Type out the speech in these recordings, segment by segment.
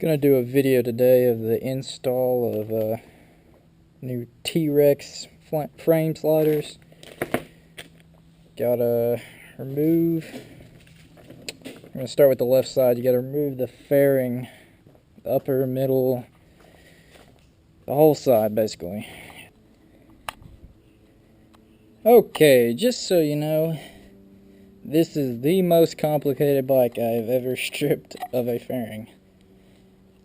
Gonna do a video today of the install of new T-rex frame sliders. Gotta remove, I'm gonna start with the left side. You gotta remove the fairing, the upper, middle, the whole side basically. Okay, just so you know, this is the most complicated bike I've ever stripped of a fairing.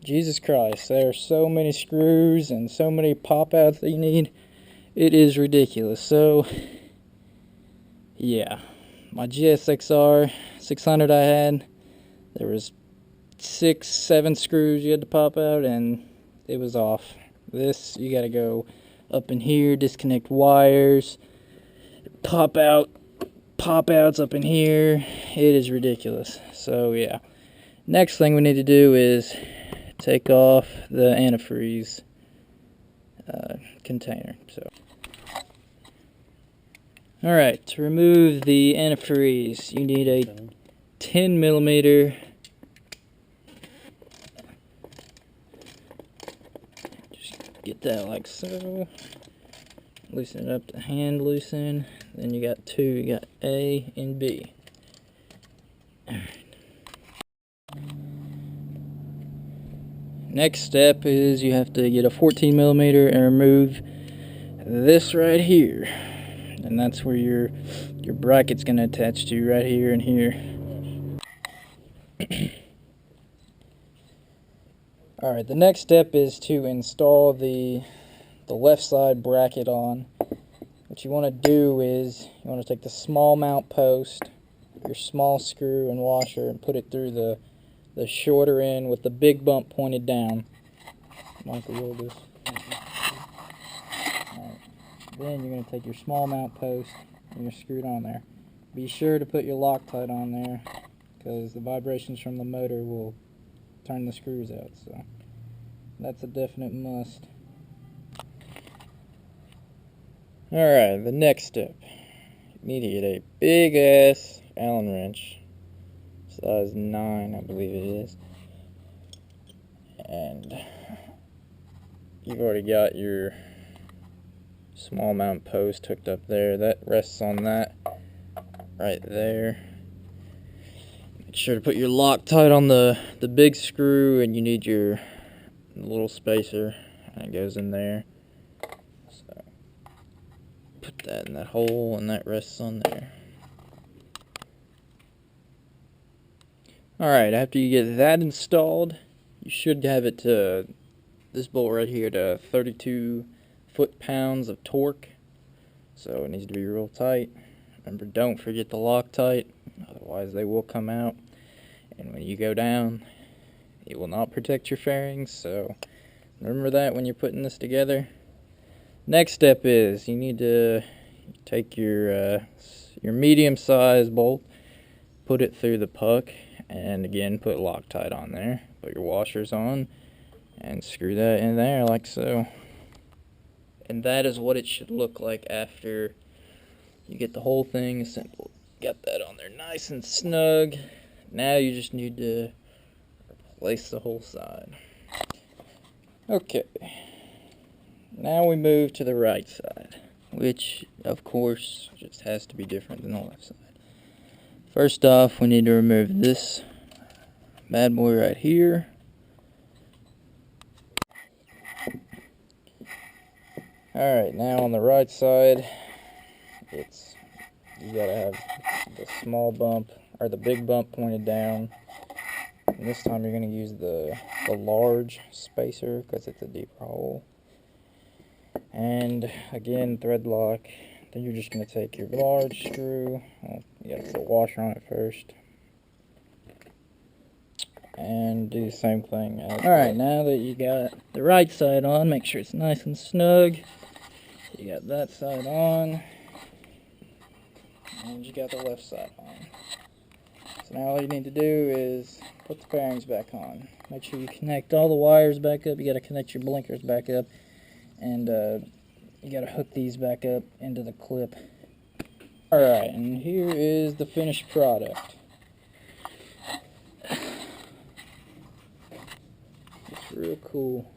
Jesus Christ, there are so many screws and so many pop-outs that you need. It is ridiculous. So, yeah. My ZX10R 600 I had, there was 6, 7 screws you had to pop out and it was off. This, you gotta go up in here, disconnect wires, pop-outs up in here. It is ridiculous. So, yeah. Next thing we need to do is take off the antifreeze container. So, alright, to remove the antifreeze, you need a 10mm. Just get that like so. Loosen it up to hand loosen. Then you got two, you got A and B. Alright. Next step is you have to get a 14mm and remove this right here. And that's where your bracket's going to attach to, right here and here. Alright, the next step is to install the left side bracket on. What you want to do is you want to take the small mount post, your small screw and washer, and put it through the shorter end with the big bump pointed down. Michael, roll this. Alright. Then you're going to take your small mount post and you're screwed on there. Be sure to put your Loctite on there because the vibrations from the motor will turn the screws out. So that's a definite must. Alright, the next step. You need to get a big ass Allen wrench. Size 9, I believe it is. And you've already got your small mount post hooked up there. That rests on that right there. Make sure to put your Loctite on the big screw, and you need your little spacer that goes in there. So put that in that hole, and that rests on there. Alright, after you get that installed, you should have it to, this bolt right here, to 32 foot-pounds of torque. So it needs to be real tight. Remember, don't forget the Loctite, otherwise they will come out. And when you go down, it will not protect your fairings, so remember that when you're putting this together. Next step is, you need to take your medium-sized bolt, put it through the puck, and again put Loctite on there, put your washers on, and screw that in there like so. And that is what it should look like after you get the whole thing assembled. Got that on there nice and snug. Now you just need to replace the whole side. Okay, now we move to the right side, which of course just has to be different than the left side. First off, we need to remove this bad boy right here. Alright, now on the right side, you gotta have the small bump, or the big bump pointed down. And this time you're gonna use the large spacer, because it's a deeper hole. And again, thread lock. Then you're just going to take your large screw, well, you got to put a washer on it first, and do the same thing. Alright, now that you got the right side on, make sure it's nice and snug. You got that side on, and you got the left side on. So now all you need to do is put the bearings back on. Make sure you connect all the wires back up. You got to connect your blinkers back up, and you gotta hook these back up into the clip. Alright, and here is the finished product. cool.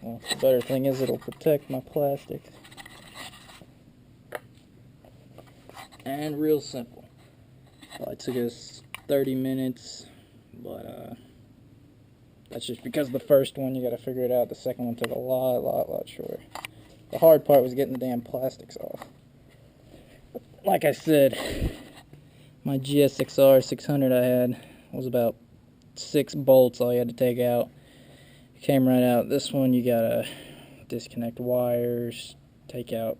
Well, the better thing is it'll protect my plastic. And real simple. It took us 30 minutes, but that's just because the first one you gotta figure it out. The second one took a lot shorter. The hard part was getting the damn plastics off. Like I said, my ZX10R 600 I had was about 6 bolts all you had to take out. It came right out. This one you gotta disconnect wires, take out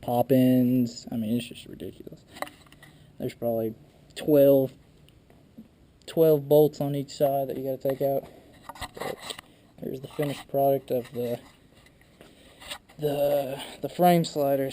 pop-ins. I mean, it's just ridiculous. There's probably 12 bolts on each side that you gotta take out. But here's the finished product of the frame sliders.